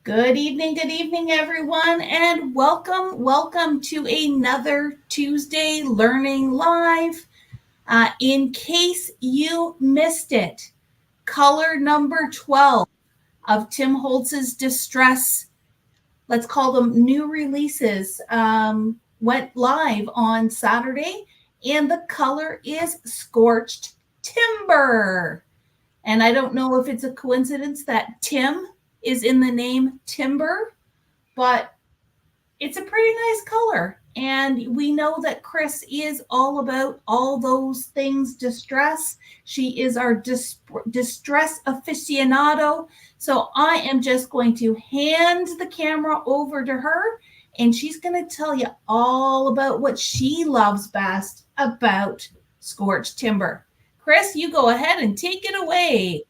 Good evening, everyone, and welcome to another Tuesday Learning Live. In case you missed it, color number 12 of Tim Holtz's Distress, let's call them new releases, went live on Saturday, and the color is Scorched Timber. And I don't know if it's a coincidence that Tim is in the name Timber, but it's a pretty nice color. And we know that Kris is all about all those things distress. She is our distress aficionado. So I am just going to hand the camera over to her, and she's going to tell you all about what she loves best about Scorched Timber. Kris, you go ahead and take it away.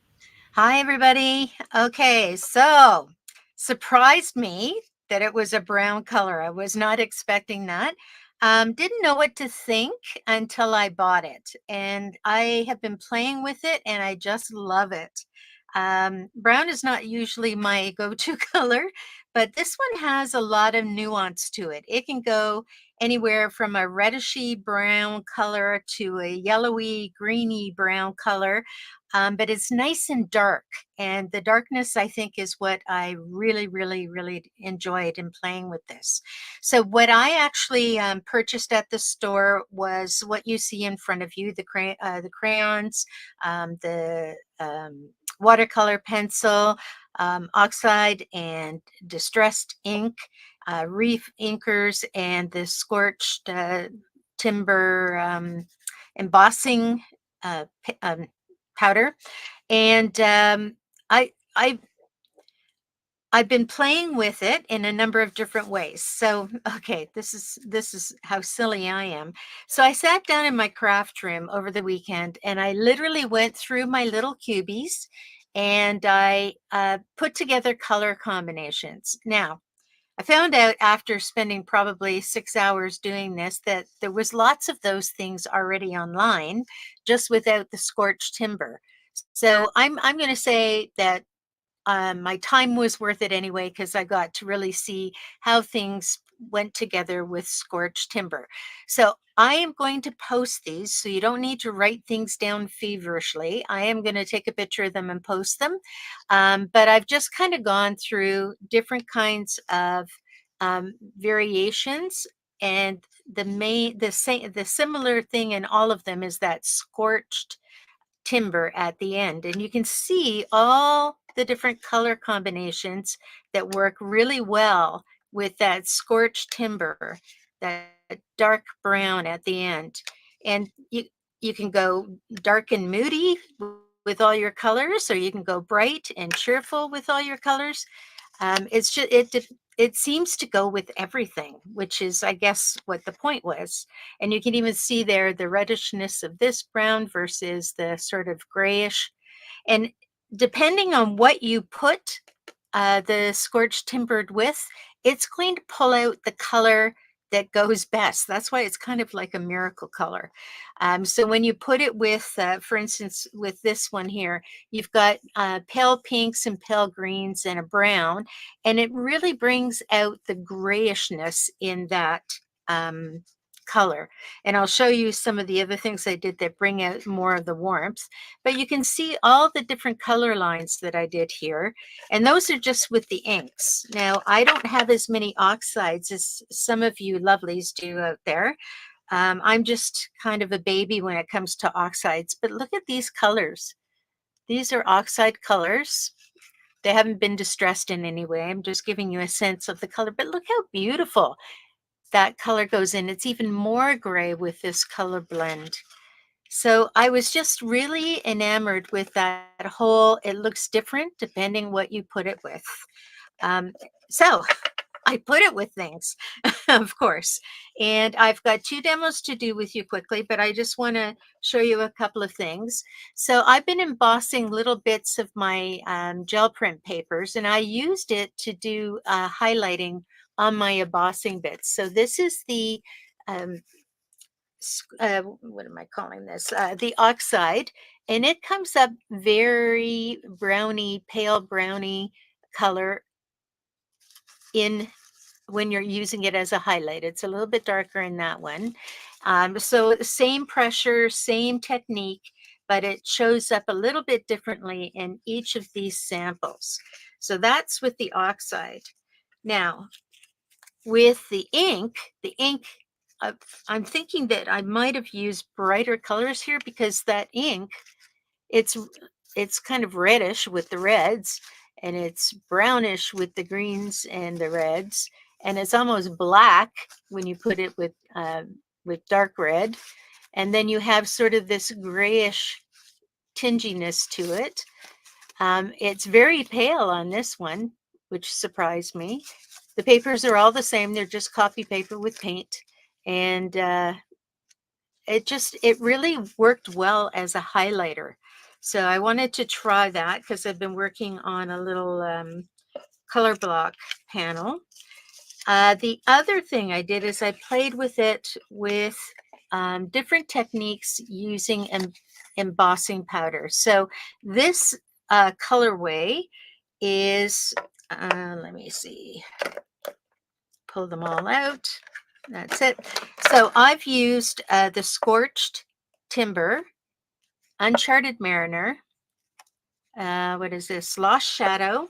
Hi, everybody. Okay, so surprised me that it was a brown color. I was not expecting that. Didn't know what to think until I bought it. And I have been playing with it and I just love it. Brown is not usually my go-to color, but this one has a lot of nuance to it. It can go anywhere from a redishy brown color to a yellowy, greeny brown color. But it's nice and dark. And the darkness, I think, is what I really enjoyed in playing with this. So what I actually purchased at the store was what you see in front of you, the crayons, the watercolor pencil, oxide and distressed ink, reef inkers, and the scorched timber embossing powder. And I I I've been playing with it in a number of different ways. So, okay, this is how silly I am. So I sat down in my craft room over the weekend and I literally went through my little cubies and I put together color combinations. Now, I found out after spending probably 6 hours doing this that there was lots of those things already online, just without the scorched timber. So I'm going to say that my time was worth it anyway because I got to really see how things went together with scorched timber. So I am going to post these, so you don't need to write things down feverishly. I am going to take a picture of them and post them. But I've just kind of gone through different kinds of variations, and the similar thing in all of them is that scorched timber at the end. And you can see all the different color combinations that work really well with that scorched timber, that dark brown at the end. And you can go dark and moody with all your colors, or you can go bright and cheerful with all your colors. It's just it seems to go with everything, which is, I guess, what the point was. And you can even see there the reddishness of this brown versus the sort of grayish. And depending on what you put the scorched timbered with, it's going to pull out the color that goes best. That's why it's kind of like a miracle color. So when you put it with, for instance, with this one here, you've got pale pinks and pale greens and a brown, and it really brings out the grayishness in that color. And I'll show you some of the other things I did that bring out more of the warmth. But you can see all the different color lines that I did here. And those are just with the inks. Now, I don't have as many oxides as some of you lovelies do out there. I'm just kind of a baby when it comes to oxides. But look at these colors. These are oxide colors. They haven't been distressed in any way. I'm just giving you a sense of the color. But look how beautiful that color goes in. It's even more gray with this color blend. So I was just really enamored with that whole, it looks different depending what you put it with. So I put it with things, of course. And I've got 2 demos to do with you quickly, but I just want to show you a couple of things. So I've been embossing little bits of my gel print papers, and I used it to do highlighting on my embossing bits. So this is the what am I calling this? The oxide, and it comes up very browny, pale browny color when you're using it as a highlight. It's a little bit darker in that one. So same pressure, same technique, but it shows up a little bit differently in each of these samples. So that's with the oxide. Now, with the ink, I'm thinking that I might have used brighter colors here because that ink, it's kind of reddish with the reds, and it's brownish with the greens and the reds, and it's almost black when you put it with dark red, and then you have sort of this grayish tinginess to it. It's very pale on this one, which surprised me. The papers are all the same. They're just copy paper with paint. And it really worked well as a highlighter. So I wanted to try that because I've been working on a little color block panel. The other thing I did is I played with it with different techniques using embossing powder. So this colorway is, let me see, pull them all out. That's it. So I've used the Scorched Timber, Uncharted Mariner, what is this? Lost Shadow,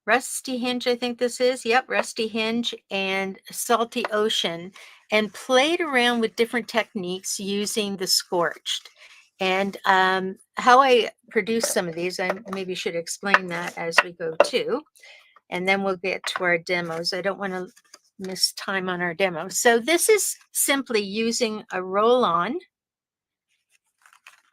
Rusty Hinge, I think this is. Yep, Rusty Hinge, and Salty Ocean, and played around with different techniques using the Scorched. And how I produce some of these, I maybe should explain that as we go too. And then we'll get to our demos. I don't want to miss time on our demo. So this is simply using a roll-on.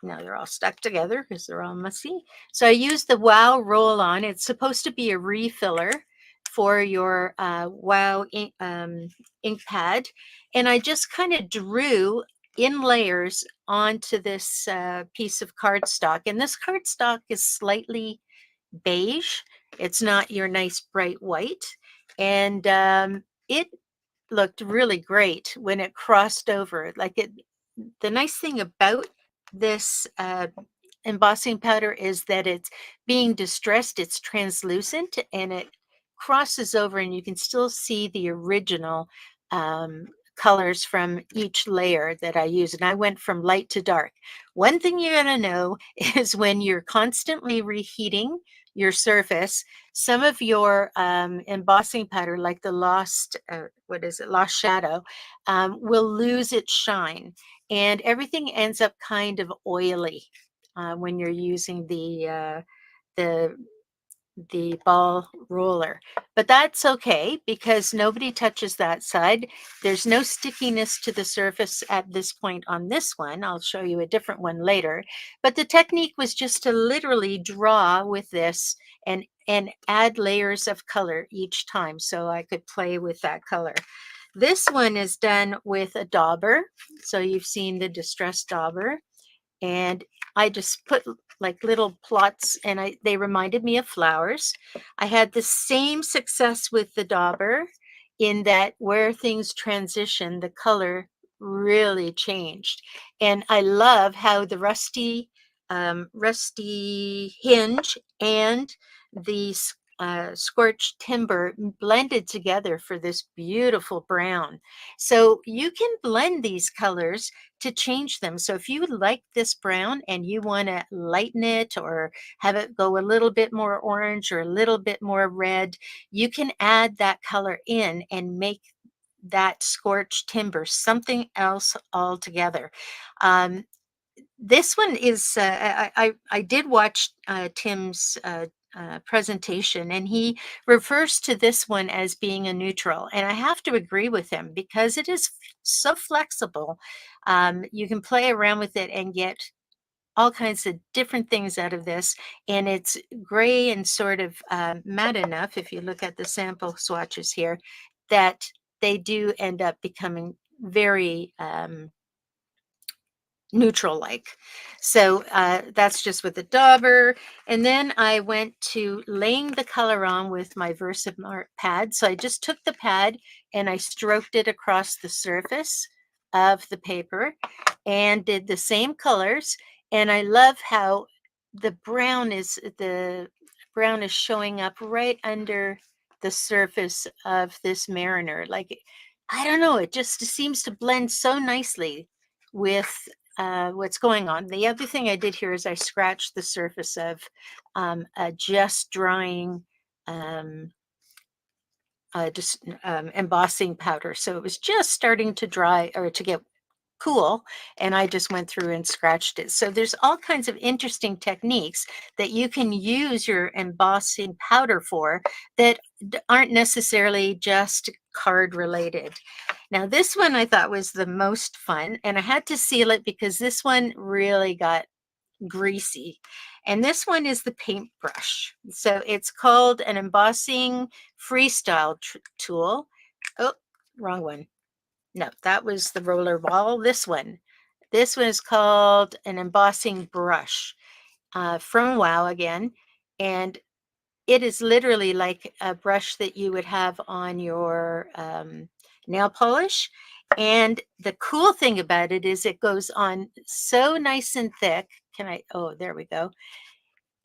Now they're all stuck together because they're all messy. So I use the Wow roll-on. It's supposed to be a refiller for your Wow ink pad. And I just kind of drew in layers onto this piece of cardstock. And this cardstock is slightly beige. It's not your nice bright white. And it looked really great when it crossed over. The nice thing about this embossing powder is that it's being distressed, it's translucent, and it crosses over, and you can still see the original colors from each layer that I use. And I went from light to dark. One thing you're going to know is when you're constantly reheating your surface, some of your embossing powder, like the Lost Shadow, will lose its shine, and everything ends up kind of oily when you're using the ball roller. But that's okay because nobody touches that side. There's no stickiness to the surface at this point on this one. I'll show you a different one later. But the technique was just to literally draw with this and add layers of color each time so I could play with that color. This one is done with a dauber. So you've seen the Distress dauber. And I just put like little plots, and they reminded me of flowers. I had the same success with the dauber in that where things transition, the color really changed. And I love how the rusty hinge and the Scorched Timber blended together for this beautiful brown. So you can blend these colors to change them. So if you like this brown and you want to lighten it or have it go a little bit more orange or a little bit more red, you can add that color in and make that Scorched Timber something else altogether. This one is, I did watch Tim's presentation, and he refers to this one as being a neutral. And I have to agree with him because it is so flexible. You can play around with it and get all kinds of different things out of this. And it's gray and sort of matte enough, if you look at the sample swatches here, that they do end up becoming very neutral like. So that's just with the dauber. And then I went to laying the color on with my Versamark pad. So I just took the pad and I stroked it across the surface of the paper and did the same colors. And I love how the brown is showing up right under the surface of this mariner. Like, I don't know, it just seems to blend so nicely with what's going on. The other thing I did here is I scratched the surface of a just drying embossing powder. So it was just starting to dry or to get cool, and I just went through and scratched it. So there's all kinds of interesting techniques that you can use your embossing powder for that aren't necessarily just card related. Now this one I thought was the most fun, and I had to seal it because this one really got greasy. And this one is the paintbrush. So it's called an embossing freestyle tool. Oh, wrong one. No, that was the roller ball. This one is called an embossing brush from Wow again. And it is literally like a brush that you would have on your nail polish. And the cool thing about it is it goes on so nice and thick. Oh, there we go.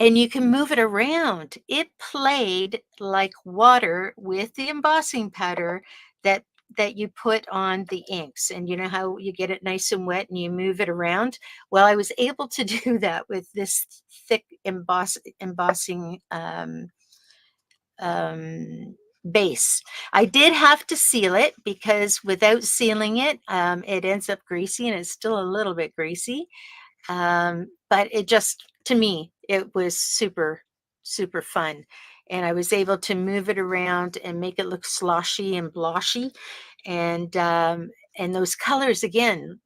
And you can move it around. It played like water with the embossing powder that you put on the inks. And you know how you get it nice and wet and you move it around? Well, I was able to do that with this thick embossing base. I did have to seal it because without sealing it, it ends up greasy, and it's still a little bit greasy. But it just, to me, it was super, super fun. And I was able to move it around and make it look sloshy and blotchy. And those colors, again,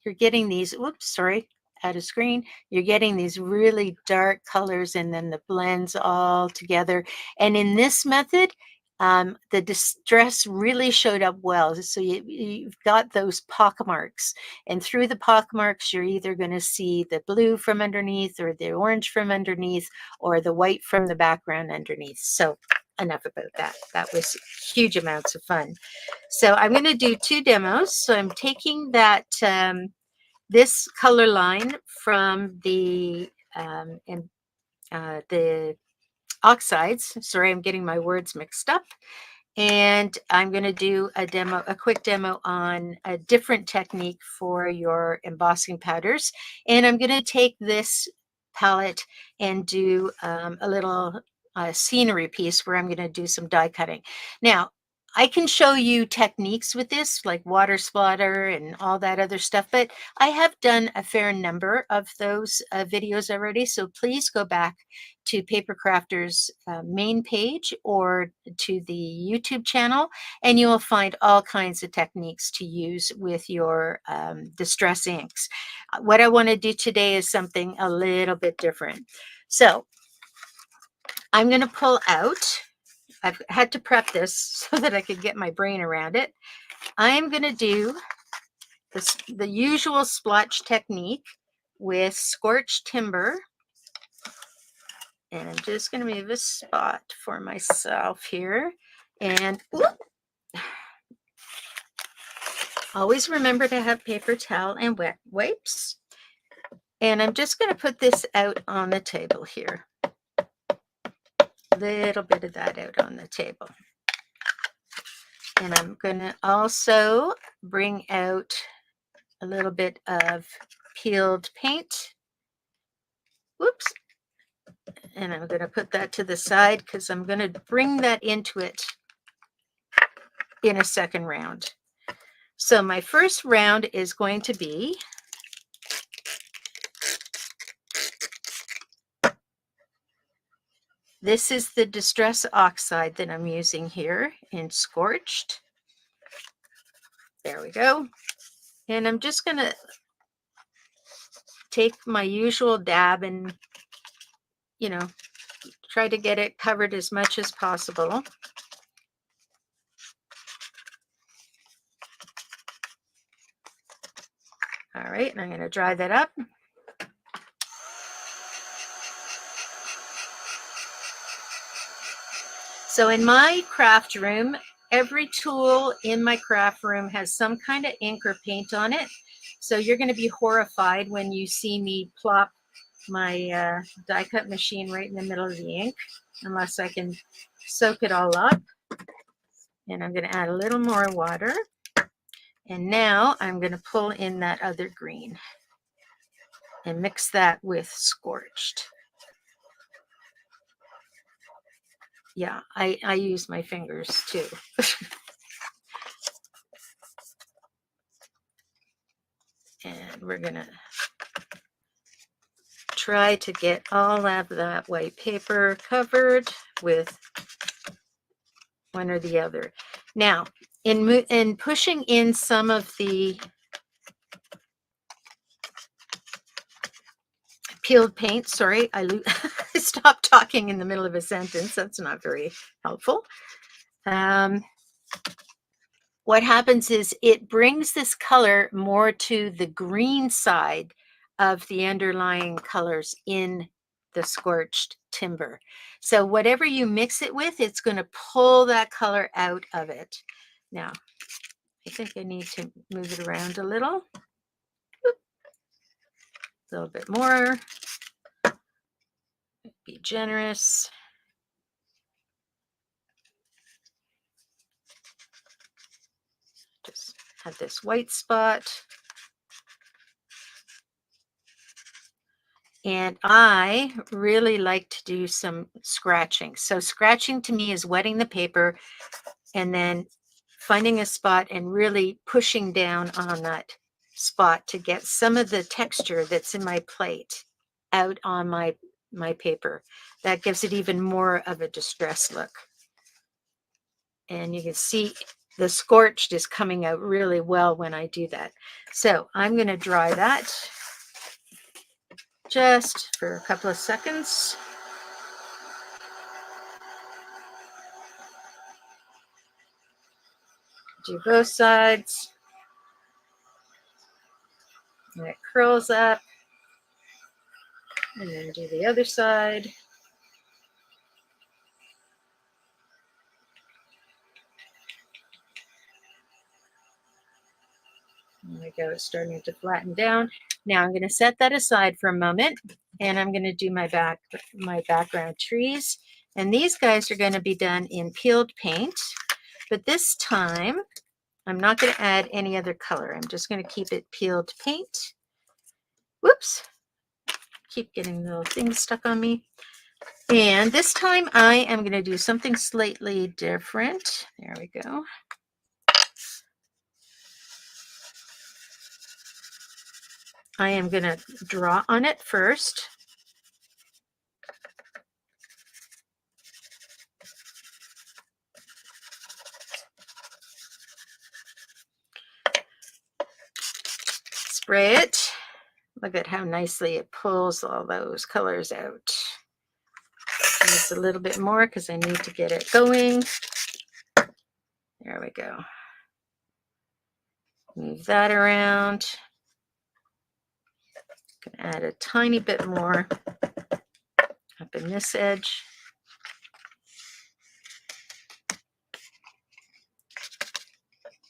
you're getting these, oops, sorry, out of screen. You're getting these really dark colors and then the blends all together. And in this method, the distress really showed up well. So you've got those pock marks, and through the pock marks, you're either going to see the blue from underneath or the orange from underneath or the white from the background underneath. So enough about that. That was huge amounts of fun. So I'm going to do 2 demos. So I'm taking that, this color line from the oxides. Sorry, I'm getting my words mixed up. And I'm going to do a quick demo on a different technique for your embossing powders. And I'm going to take this palette and do a little scenery piece where I'm going to do some die cutting. Now, I can show you techniques with this, like water splatter and all that other stuff, but I have done a fair number of those videos already. So please go back to Papercrafter's main page or to the YouTube channel, and you will find all kinds of techniques to use with your distress inks. What I want to do today is something a little bit different. So I'm going to pull out, I've had to prep this so that I could get my brain around it. I'm going to do the usual splotch technique with Scorched Timber. And I'm just going to move a spot for myself here. And whoop, always remember to have paper towel and wet wipes. And I'm just going to put this out on the table here. A little bit of that out on the table. And I'm going to also bring out a little bit of peeled paint. Whoops. And I'm going to put that to the side because I'm going to bring that into it in a second round. So my first round is going to be this is the Distress Oxide that I'm using here in Scorched. There we go. And I'm just going to take my usual dab and, you know, try to get it covered as much as possible. All right, and I'm going to dry that up. So in my craft room, every tool in my craft room has some kind of ink or paint on it. So you're going to be horrified when you see me plop my die cut machine right in the middle of the ink, unless I can soak it all up. And I'm going to add a little more water. And now I'm going to pull in that other green and mix that with Scorched. Yeah, I use my fingers too. And we're going to try to get all of that white paper covered with one or the other. Now, in pushing in some of the peeled paint, sorry, I stopped talking in the middle of a sentence. That's not very helpful. What happens is it brings this color more to the green side of the underlying colors in the Scorched Timber. So whatever you mix it with, it's going to pull that color out of it. Now, I think I need to move it around a little. A little bit more. Be generous. Just have this white spot. And I really like to do some scratching. So scratching to me is wetting the paper and then finding a spot and really pushing down on that spot to get some of the texture that's in my plate out on my paper. That gives it even more of a distressed look. And you can see the Scorched is coming out really well when I do that. So I'm going to dry that just for a couple of seconds. Do both sides. And it curls up. And then do the other side. There we go, it's starting to flatten down. Now I'm going to set that aside for a moment, and I'm going to do my background trees. And these guys are going to be done in peeled paint, but this time I'm not going to add any other color. I'm just going to keep it peeled paint. Whoops, keep getting little things stuck on me. And this time I am going to do something slightly different. There we go. I am going to draw on it first. Spray it. Look at how nicely it pulls all those colors out. Just a little bit more because I need to get it going. There we go. Move that around. Can add a tiny bit more up in this edge.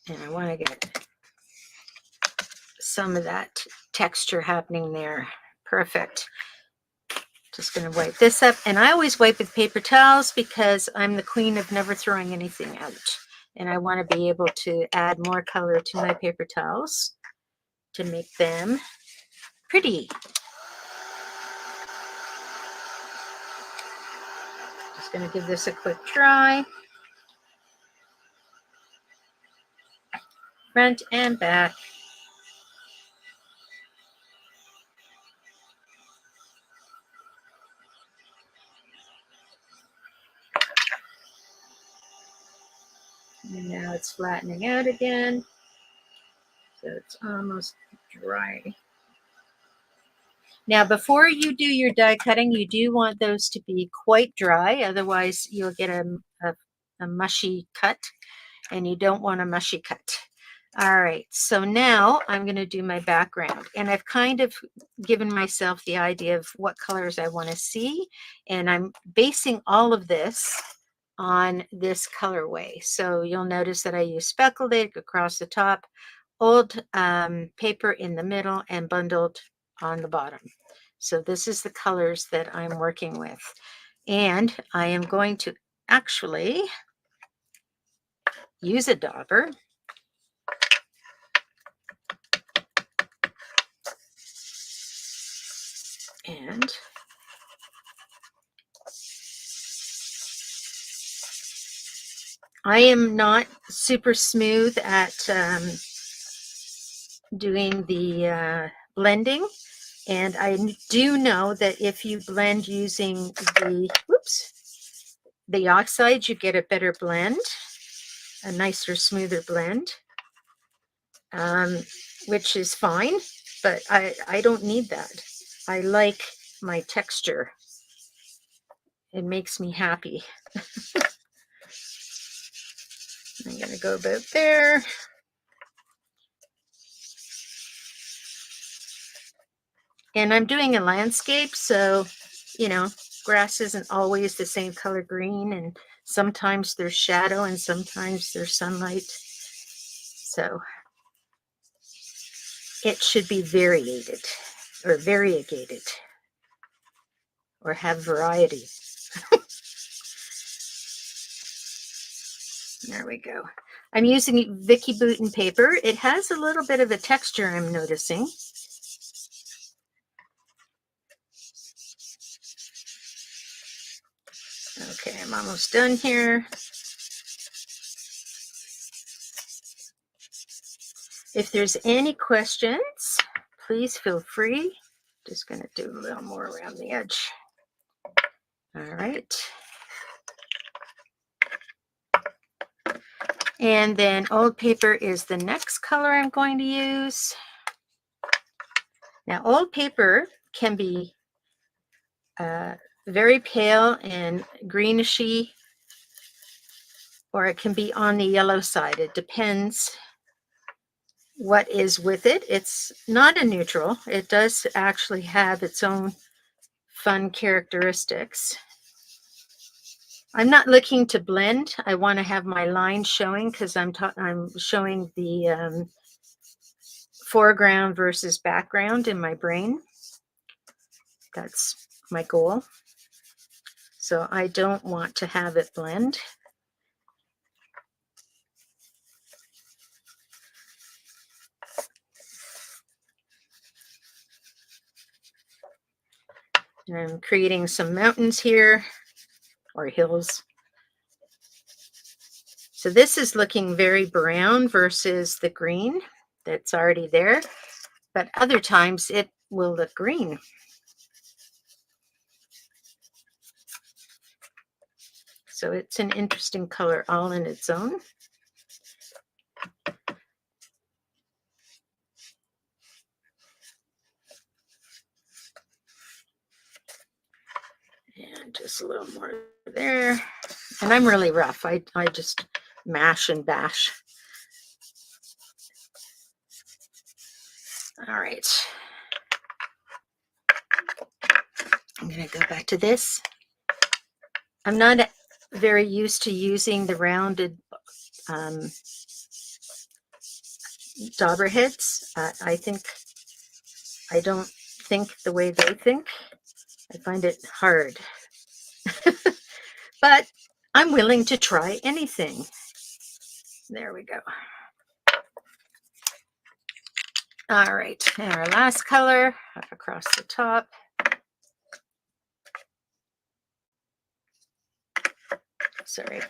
And I want to get some of that texture happening there. Perfect. Just going to wipe this up. And I always wipe with paper towels because I'm the queen of never throwing anything out. And I want to be able to add more color to my paper towels to make them pretty. Just going to give this a quick dry. Front and back. And now it's flattening out again. So it's almost dry. Now, before you do your die cutting, you do want those to be quite dry. Otherwise, you'll get a mushy cut, and you don't want a mushy cut. All right, so now I'm going to do my background. And I've kind of given myself the idea of what colors I want to see. And I'm basing all of this on this colorway. So you'll notice that I use speckled ink across the top, old paper in the middle, and bundled on the bottom. So this is the colors that I'm working with. And I am going to actually use a dauber. And I am not super smooth at doing the blending. And I do know that if you blend using the oxide, you get a better blend, a nicer, smoother blend, which is fine, but I don't need that. I like my texture. It makes me happy. I'm going to go about there. And I'm doing a landscape, so, you know, grass isn't always the same color green, and sometimes there's shadow and sometimes there's sunlight. So it should be variegated or variegated or have variety. There we go. I'm using Vicky Bouton paper. It has a little bit of a texture I'm noticing. Okay, I'm almost done here. If there's any questions, please feel free. Just going to do a little more around the edge. All right. And then old paper is the next color I'm going to use. Now, old paper can be very pale and greenish-y, or it can be on the yellow side. It depends what is with it. It's not a neutral. It does actually have its own fun characteristics. I'm not looking to blend. I want to have my lines showing because I'm showing the foreground versus background in my brain. That's my goal. So I don't want to have it blend. And I'm creating some mountains here, or hills. So this is looking very brown versus the green that's already there, but other times it will look green. So it's an interesting color all in its own. And just a little more there. And I'm really rough. I just mash and bash. All right. I'm going to go back to this. I'm not very used to using the rounded dauber heads. I don't think the way they think. I find it hard. But I'm willing to try anything. There we go. All right, and our last color up across the top. Sorry,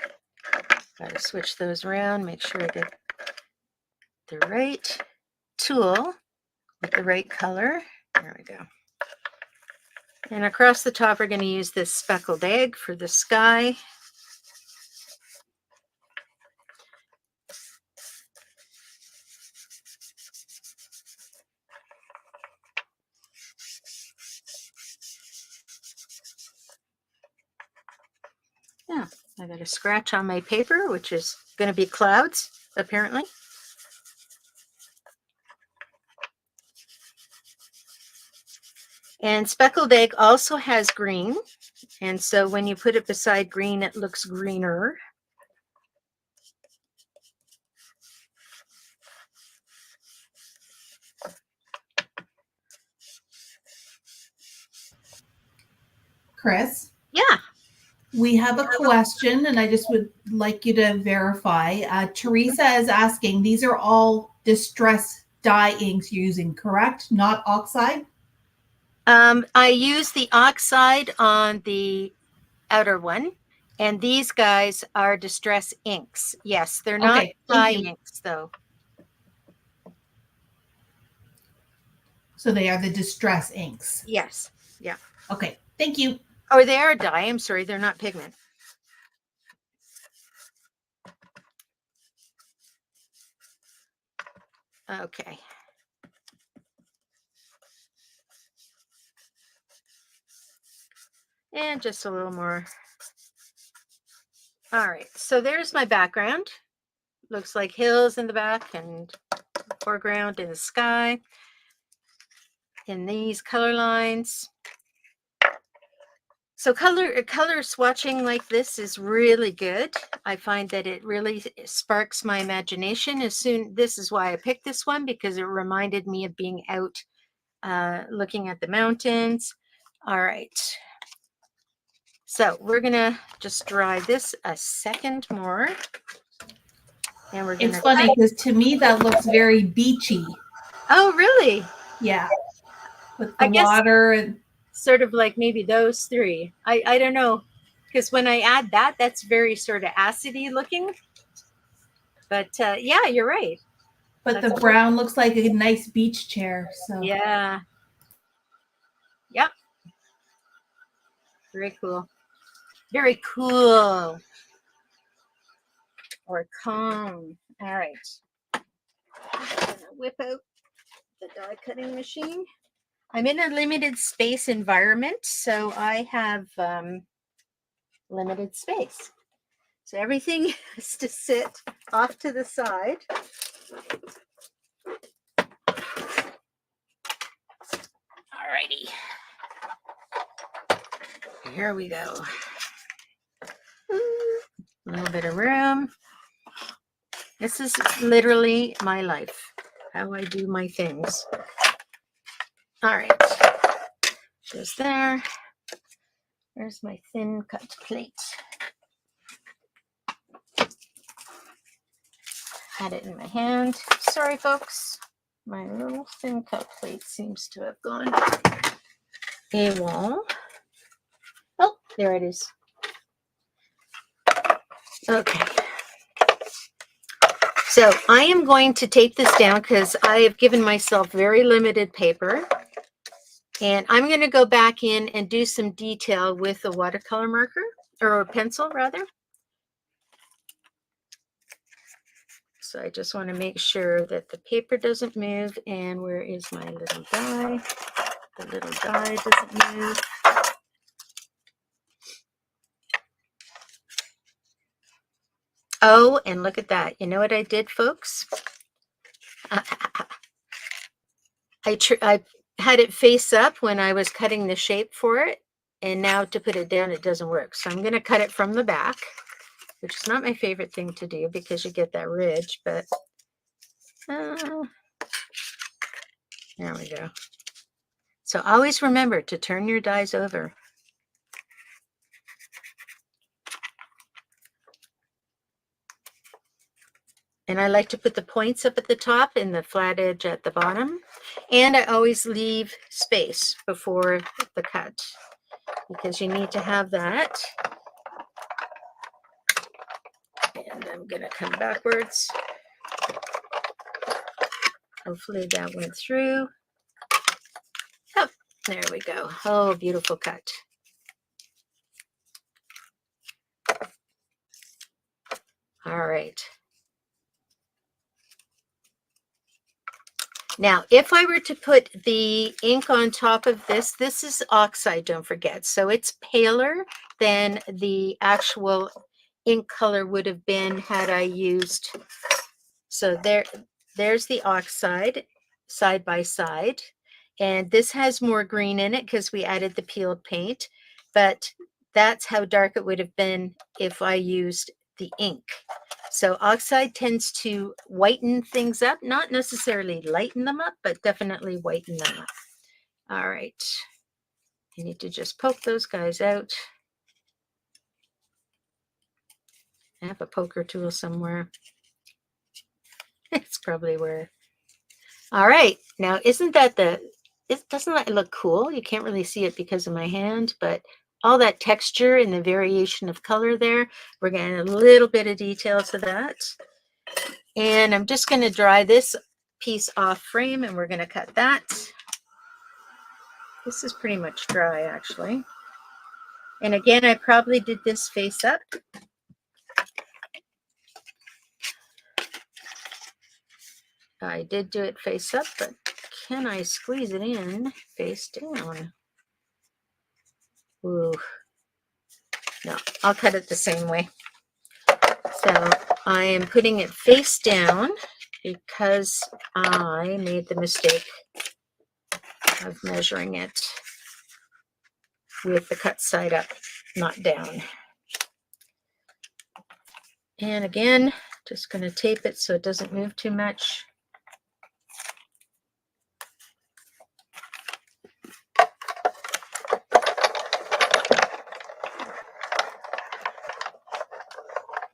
got to switch those around, make sure I get the right tool with the right color. There we go. And across the top, we're going to use this speckled egg for the sky. Yeah, I got a scratch on my paper, which is going to be clouds, apparently. And speckled egg also has green. And so when you put it beside green, it looks greener. Kris? Yeah. We have a question, and I just would like you to verify. Teresa is asking, these are all Distress dye inks you're using, correct? Not oxide? I use the oxide on the outer one, and these guys are Distress inks. Yes, they're not Okay, thank dye you. inks though. So they are the Distress inks. Yes. Yeah. Okay, thank you. Or they are dye. I'm sorry, they're not pigment. Okay. And just a little more. All right, so there's my background. Looks like hills in the back and foreground in the sky. In these color lines. So color swatching like this is really good. I find that it really sparks my imagination. This is why I picked this one, because it reminded me of being out looking at the mountains. All right. So we're gonna just dry this a second more. And we're gonna. It's funny because to me that looks very beachy. Oh, really? Yeah. With the water and sort of like maybe those three. I don't know, because when I add that, that's very sort of acidy looking. But yeah, you're right. But the brown looks like a nice beach chair. So yeah. Yep. Very cool. Very cool. Or calm. All right. I'm gonna whip out the die cutting machine. I'm in a limited space environment, so I have limited space. So everything has to sit off to the side. Alrighty. Here we go. A little bit of room. This is literally my life, how I do my things. All right. Just there. There's my thin cut plate. Had it in my hand. Sorry, folks. My little thin cut plate seems to have gone AWOL. Oh, there it is. Okay. So I am going to tape this down because I have given myself very limited paper. And I'm going to go back in and do some detail with a watercolor marker, or a pencil rather. So I just want to make sure that the paper doesn't move. And where is my little die? The little die doesn't move. Oh, and look at that. You know what I did, folks? I had it face up when I was cutting the shape for it. And now to put it down, it doesn't work. So I'm going to cut it from the back, which is not my favorite thing to do because you get that ridge, but there we go. So always remember to turn your dies over. And I like to put the points up at the top and the flat edge at the bottom. And I always leave space before the cut because you need to have that. And I'm going to come backwards. Hopefully that went through. Oh, there we go. Oh, beautiful cut. All right. Now, if I were to put the ink on top of this, this is oxide, don't forget. So it's paler than the actual ink color would have been had I used. So there's the oxide side by side. And this has more green in it because we added the peeled paint. But that's how dark it would have been if I used the ink. So oxide tends to whiten things up, not necessarily lighten them up, but definitely whiten them up. All right. You need to just poke those guys out. I have a poker tool somewhere. It's probably where. All right. Now, doesn't that look cool? You can't really see it because of my hand, but all that texture and the variation of color there, we're getting a little bit of detail to that. And I'm just going to dry this piece off frame, and we're going to cut that. This is pretty much dry, actually. And again, I probably did this face up. I did do it face up, but can I squeeze it in face down? Ooh. No, I'll cut it the same way. So I am putting it face down because I made the mistake of measuring it with the cut side up, not down. And again, just going to tape it so it doesn't move too much.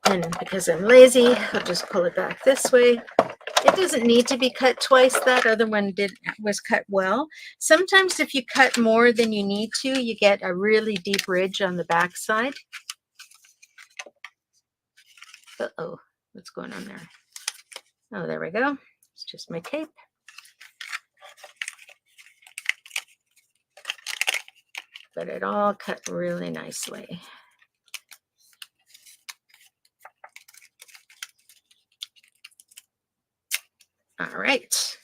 And because I'm lazy, I'll just pull it back this way. It doesn't need to be cut twice. That other one was cut well. Sometimes if you cut more than you need to, you get a really deep ridge on the back side. Uh-oh, what's going on there? Oh, there we go. It's just my tape. But it all cut really nicely. All right.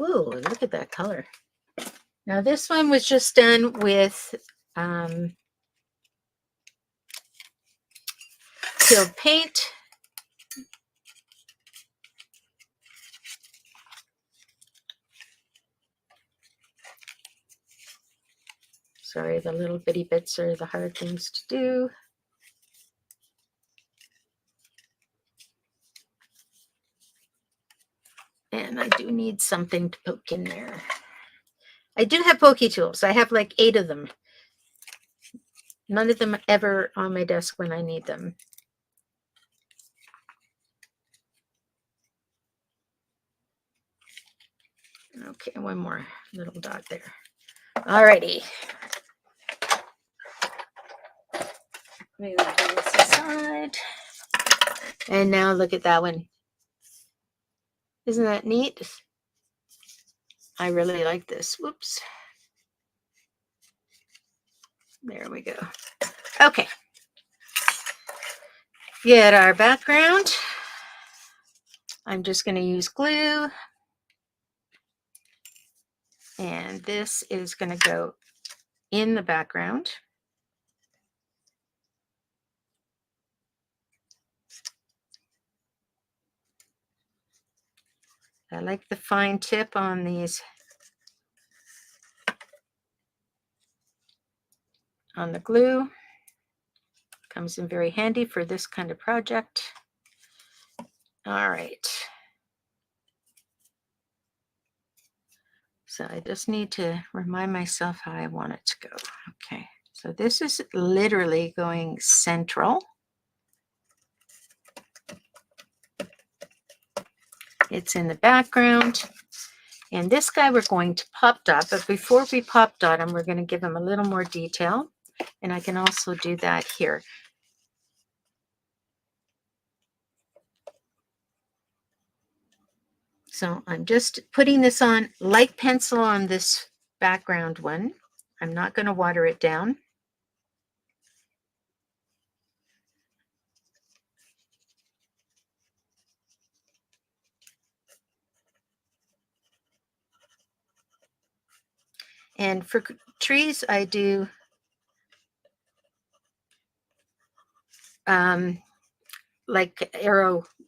Ooh, look at that color. Now this one was just done with sealed paint. Sorry, the little bitty bits are the hard things to do. And I do need something to poke in there. I do have pokey tools. I have like 8 of them. None of them ever on my desk when I need them. Okay, one more little dot there. Alrighty. Move this aside. And now look at that one. Isn't that neat? I really like this. Whoops. There we go. Okay. Get our background. I'm just going to use glue. And this is going to go in the background. I like the fine tip on these, on the glue. Comes in very handy for this kind of project. All right. So I just need to remind myself how I want it to go. Okay, so this is literally going central. It's in the background. And this guy we're going to pop dot, but before we pop dot him, we're going to give him a little more detail. And I can also do that here. So I'm just putting this on light pencil on this background one. I'm not going to water it down. And for trees, I do like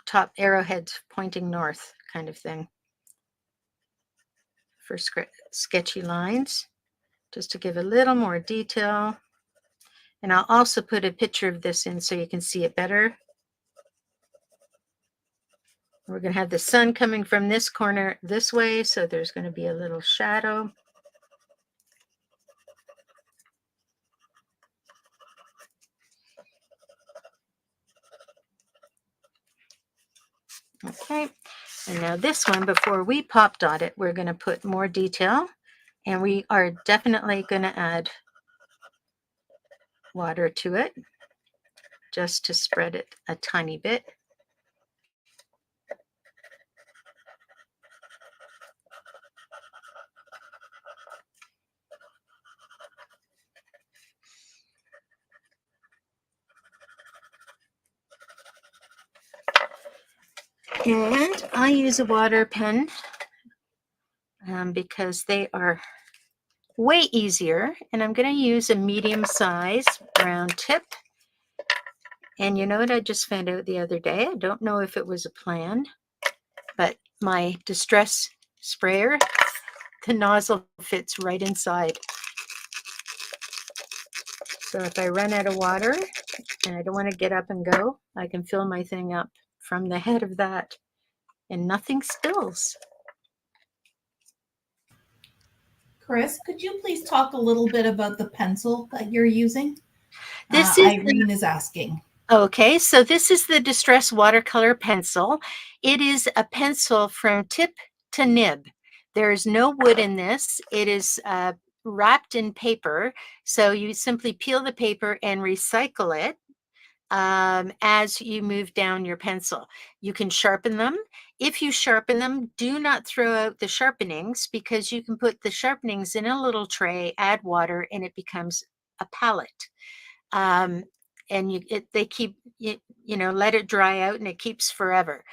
top arrowheads pointing north kind of thing for sketchy lines, just to give a little more detail. And I'll also put a picture of this in so you can see it better. We're going to have the sun coming from this corner this way, so there's going to be a little shadow. Okay, and now this one, before we pop dot it, we're going to put more detail, and we are definitely going to add water to it just to spread it a tiny bit. And I use a water pen because they are way easier. And I'm going to use a medium size round tip. And you know what I just found out the other day? I don't know if it was a plan, but my Distress sprayer, the nozzle fits right inside. So if I run out of water and I don't want to get up and go, I can fill my thing up from the head of that and nothing spills. Kris, could you please talk a little bit about the pencil that you're using? This is Irene is asking. Okay, so this is the Distress watercolor pencil. It is a pencil from tip to nib. There is no wood in this. It is wrapped in paper. So you simply peel the paper and recycle it as you move down your pencil. You can sharpen them. If you sharpen them, do not throw out the sharpenings, because you can put the sharpenings in a little tray, add water, and it becomes a palette. And they keep, let it dry out and it keeps forever.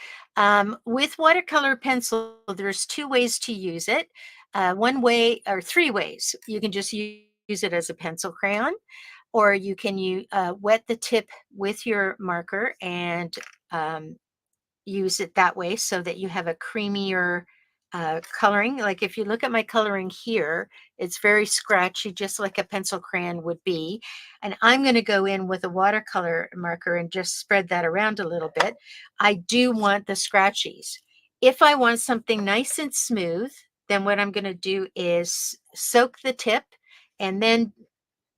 With watercolor pencil, there's two ways to use it. One way, or three ways. You can just use it as a pencil crayon, or you can wet the tip with your marker and use it that way so that you have a creamier coloring. Like if you look at my coloring here, it's very scratchy, just like a pencil crayon would be. And I'm going to go in with a watercolor marker and just spread that around a little bit. I do want the scratchies. If I want something nice and smooth, then what I'm going to do is soak the tip and then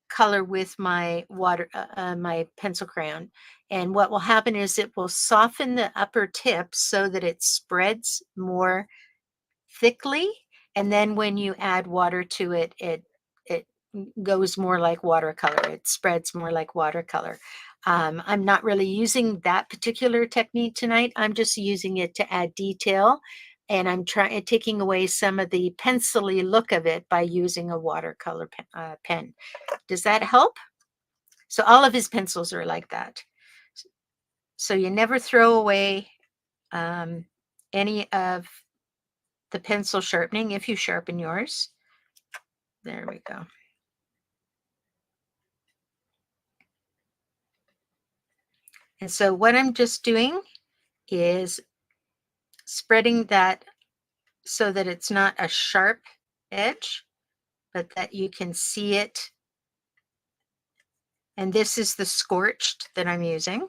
color with my my pencil crayon. And what will happen is it will soften the upper tip so that it spreads more thickly. And then when you add water to it, it goes more like watercolor. It spreads more like watercolor. I'm not really using that particular technique tonight. I'm just using it to add detail. And I'm taking away some of the pencil-y look of it by using a watercolor pen. Does that help? So all of his pencils are like that. So you never throw away any of the pencil sharpening if you sharpen yours. There we go. And so what I'm just doing is spreading that so that it's not a sharp edge, but that you can see it. And this is the Scorched that I'm using.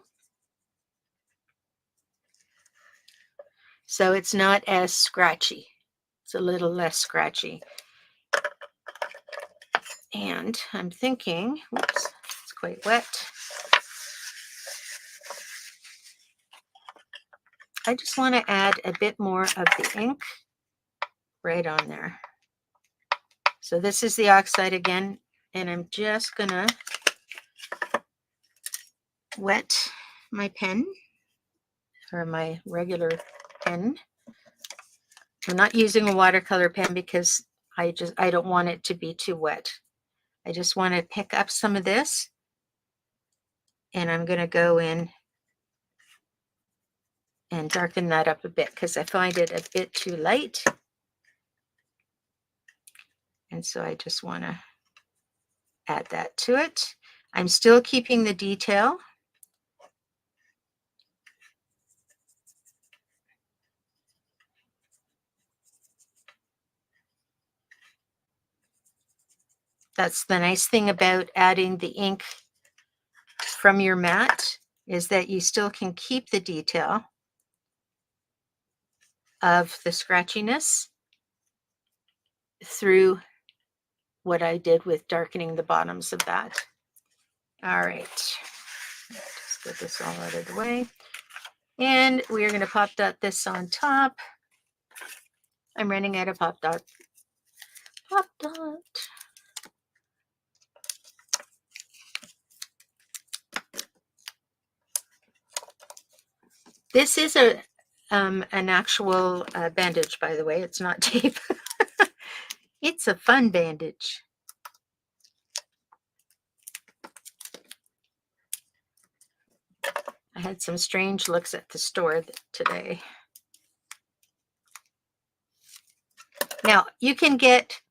So it's not as scratchy. It's a little less scratchy. And I'm thinking, whoops, it's quite wet. I just want to add a bit more of the ink right on there. So this is the oxide again, and I'm just going to wet my pen, or my regular pen. I'm not using a watercolor pen because I don't want it to be too wet. I just want to pick up some of this, and I'm going to go in and darken that up a bit because I find it a bit too light. And so I just want to add that to it. I'm still keeping the detail. That's the nice thing about adding the ink from your mat, is that you still can keep the detail of the scratchiness through what I did with darkening the bottoms of that. All right, just get this all out of the way. And we're going to pop dot this on top. I'm running out of pop dot. Pop dot. This is an actual bandage, by the way. It's not tape. It's a fun bandage. I had some strange looks at the store today. Now, you can get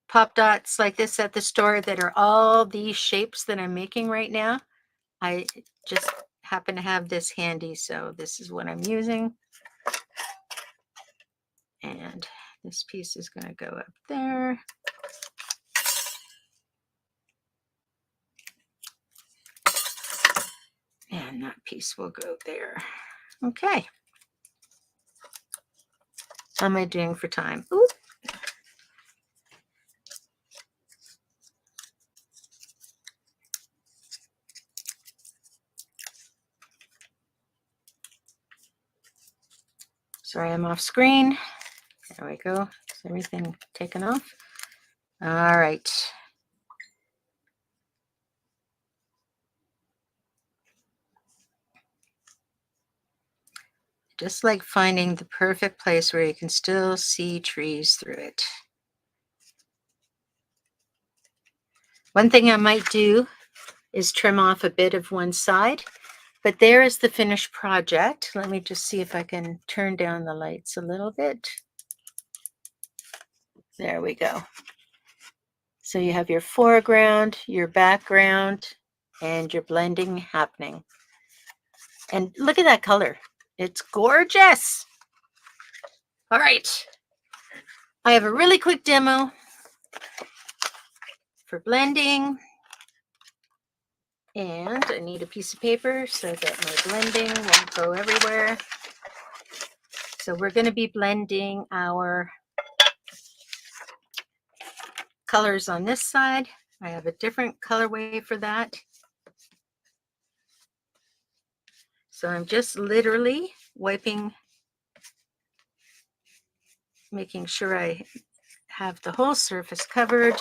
pop dots like this at the store that are all these shapes that I'm making right now. I just happen to have this handy, so this is what I'm using. And this piece is going to go up there. And that piece will go there. Okay. How am I doing for time? Ooh. Sorry, I'm off screen. There we go. Is everything taken off? All right. Just like finding the perfect place where you can still see trees through it. One thing I might do is trim off a bit of one side, but there is the finished project. Let me just see if I can turn down the lights a little bit. There we go. So you have your foreground, your background, and your blending happening. And look at that color. It's gorgeous. All right. I have a really quick demo for blending. And I need a piece of paper so that my blending won't go everywhere. So we're going to be blending our colors on this side. I have a different colorway for that. So I'm just literally wiping, making sure I have the whole surface covered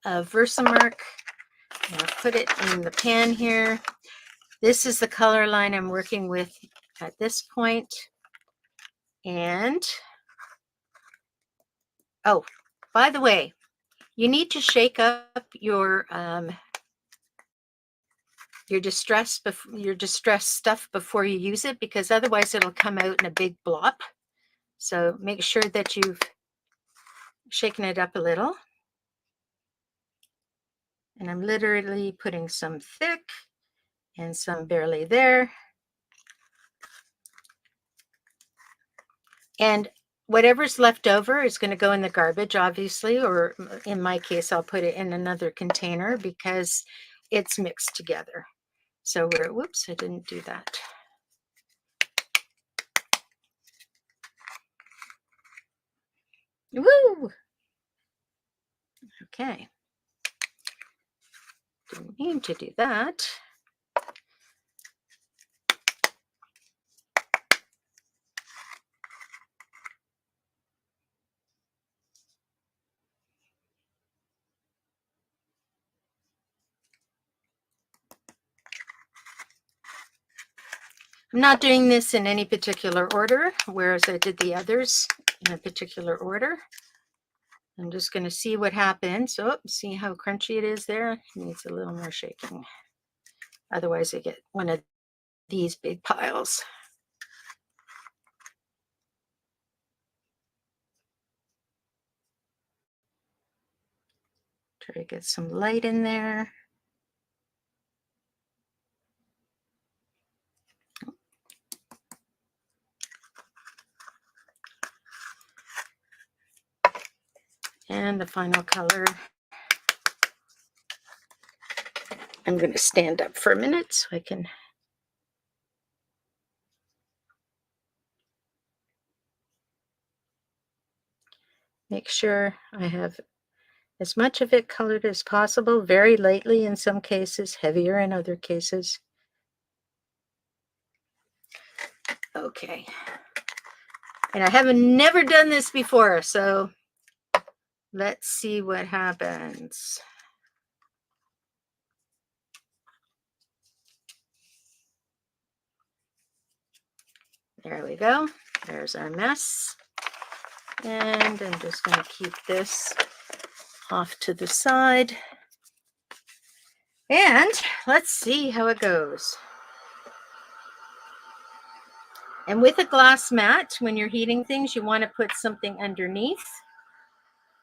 of Versamark. I'll put it in the pan here. This is the color line I'm working with at this point. And, oh, by the way, you need to shake up your distress stuff before you use it, because otherwise it'll come out in a big blob. So make sure that you've shaken it up a little. And I'm literally putting some thick and some barely there. And whatever's left over is going to go in the garbage, obviously, or in my case, I'll put it in another container because it's mixed together. So we're, whoops, I didn't do that. Woo! Okay. Didn't mean to do that. I'm not doing this in any particular order, whereas I did the others in a particular order. I'm just going to see what happens. Oh, see how crunchy it is there? It needs a little more shaking. Otherwise, I get one of these big piles. Try to get some light in there. And the final color. I'm going to stand up for a minute so I can make sure I have as much of it colored as possible, very lightly in some cases, heavier in other cases. Okay. And I haven't never done this before, so let's see what happens. There we go. There's our mess. And I'm just going to keep this off to the side. And let's see how it goes. And with a glass mat, when you're heating things, you want to put something underneath.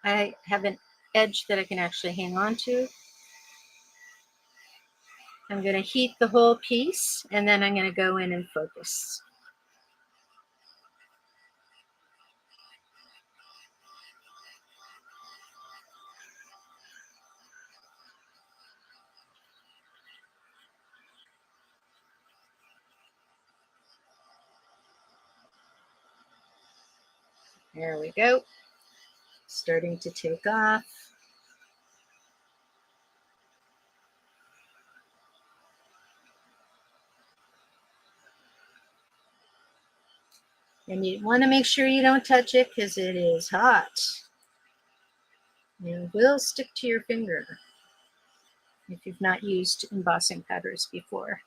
I have an edge that I can actually hang on to. I'm going to heat the whole piece, and then I'm going to go in and focus. There we go. Starting to take off. And you want to make sure you don't touch it because it is hot. It will stick to your finger if you've not used embossing powders before.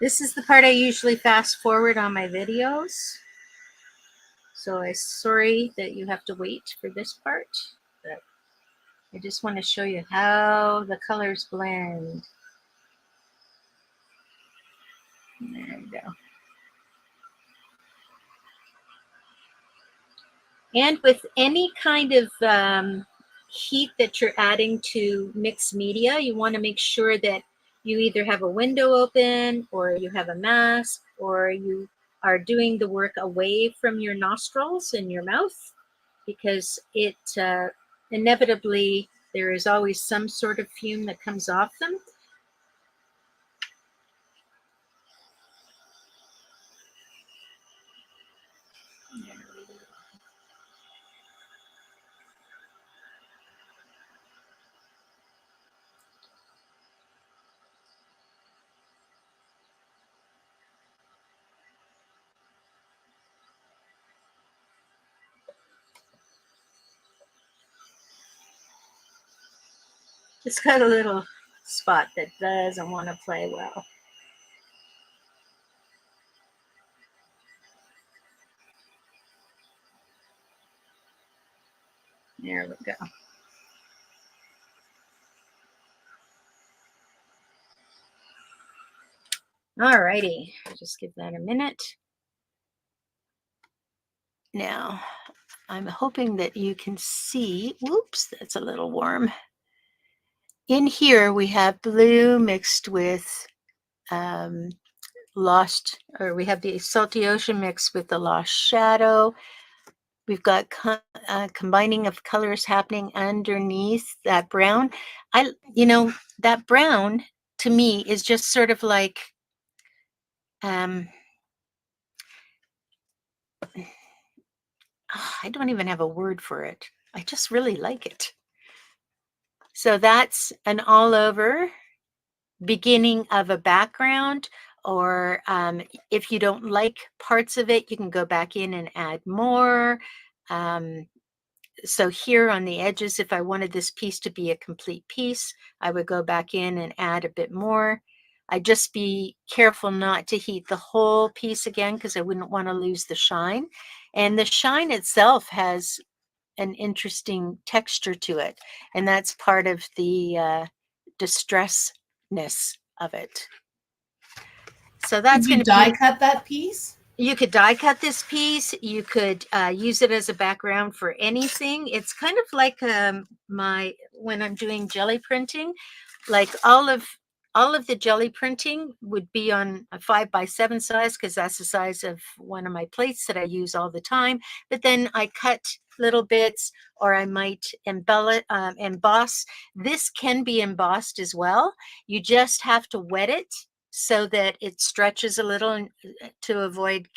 This is the part I usually fast forward on my videos. So I'm sorry that you have to wait for this part, but I just want to show you how the colors blend. There we go. And with any kind of heat that you're adding to mixed media, you want to make sure that you either have a window open or you have a mask or you are doing the work away from your nostrils and your mouth, because it inevitably, there is always some sort of fume that comes off them. It's got a little spot that doesn't want to play well. There we go. All righty, just give that a minute. Now, I'm hoping that you can see, whoops, that's a little warm. In here, we have blue mixed with we have the Salty Ocean mixed with the Lost Shadow. We've got combining of colors happening underneath that brown. That brown to me is just sort of like, I don't even have a word for it. I just really like it. So that's an all over beginning of a background, or if you don't like parts of it, you can go back in and add more. So here on the edges, if I wanted this piece to be a complete piece, I would go back in and add a bit more. I'd just be careful not to heat the whole piece again because I wouldn't want to lose the shine. And the shine itself has an interesting texture to it, and that's part of the distressness of it. So that's going to die cut that piece. You could die cut this piece. You could use it as a background for anything. It's kind of like when I'm doing jelly printing, like all of the jelly printing would be on a 5x7 size because that's the size of one of my plates that I use all the time. But then I cut little bits, or I might emboss. This can be embossed as well. You just have to wet it so that it stretches a little to avoid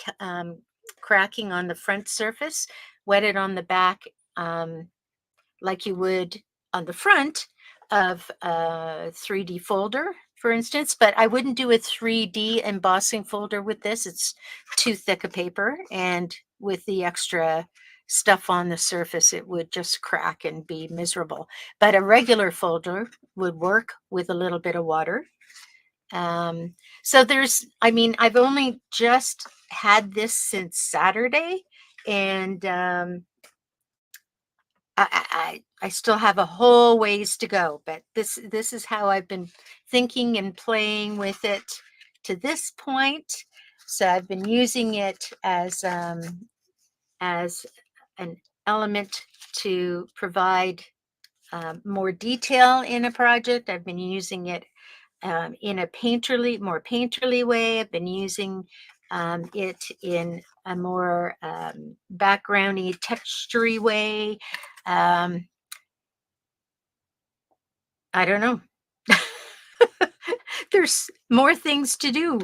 cracking on the front surface. Wet it on the back like you would on the front of a 3D folder for instance, but I wouldn't do a 3D embossing folder with this. It's too thick a paper, and with the extra stuff on the surface, it would just crack and be miserable. But a regular folder would work with a little bit of water. So I mean, I've only just had this since Saturday, and I still have a whole ways to go, but this is how I've been thinking and playing with it to this point. So I've been using it as an element to provide more detail in a project. I've been using it in a more painterly way. I've been using it in a more backgroundy, textury way. I don't know. There's more things to do.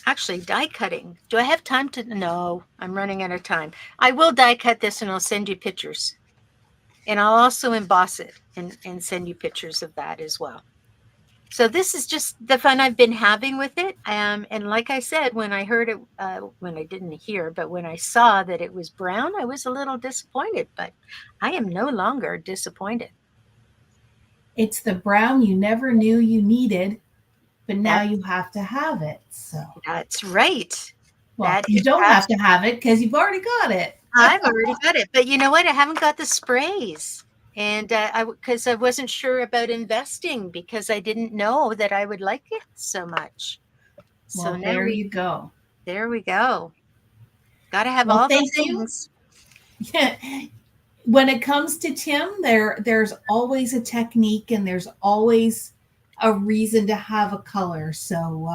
Actually, die cutting. Do I have time to? No, I'm running out of time. I will die cut this and I'll send you pictures. And I'll also emboss it and send you pictures of that as well. So this is just the fun I've been having with it. And like I said, when I heard it, when I didn't hear, but when I saw that it was brown, I was a little disappointed, but I am no longer disappointed. It's the brown you never knew you needed, but now you have to have it. So that's right. Well, you don't have to have it because you've already got it. I've already got it. But you know what? I haven't got the sprays. And because I wasn't sure about investing because I didn't know that I would like it so much. So well, there you go. There we go. Got to have all the things. Yeah. When it comes to Tim, there's always a technique and there's always a reason to have a color. So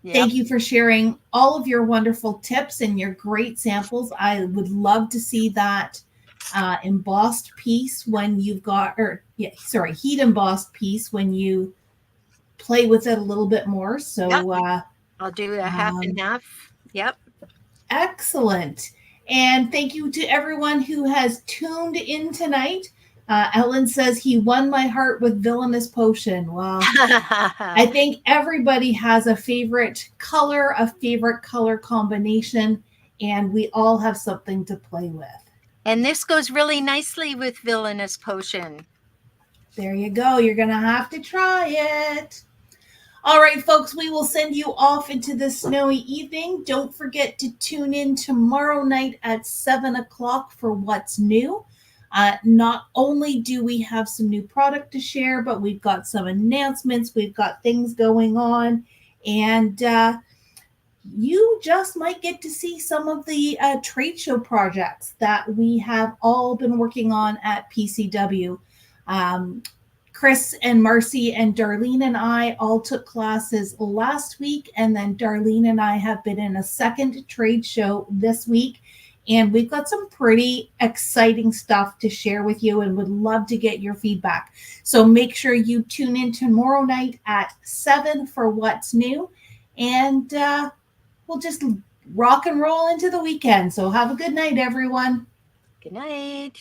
thank you for sharing all of your wonderful tips and your great samples. I would love to see that embossed piece when you've got, heat embossed piece when you play with it a little bit more. So I'll do a half and half. Yep. Excellent. And thank you to everyone who has tuned in tonight. Ellen says he won my heart with Villainous Potion. Well, I think everybody has a favorite color combination, and we all have something to play with. And this goes really nicely with Villainous Potion. There you go. You're going to have to try it. All right, folks, we will send you off into the snowy evening. Don't forget to tune in tomorrow night at 7 o'clock for What's New. Not only do we have some new product to share, but we've got some announcements. We've got things going on. And you just might get to see some of the trade show projects that we have all been working on at PCW. Kris and Marcy and Darlene and I all took classes last week, and then Darlene and I have been in a second trade show this week, and we've got some pretty exciting stuff to share with you and would love to get your feedback. So make sure you tune in tomorrow night at 7 for What's New, and we'll just rock and roll into the weekend. So have a good night, everyone. Good night.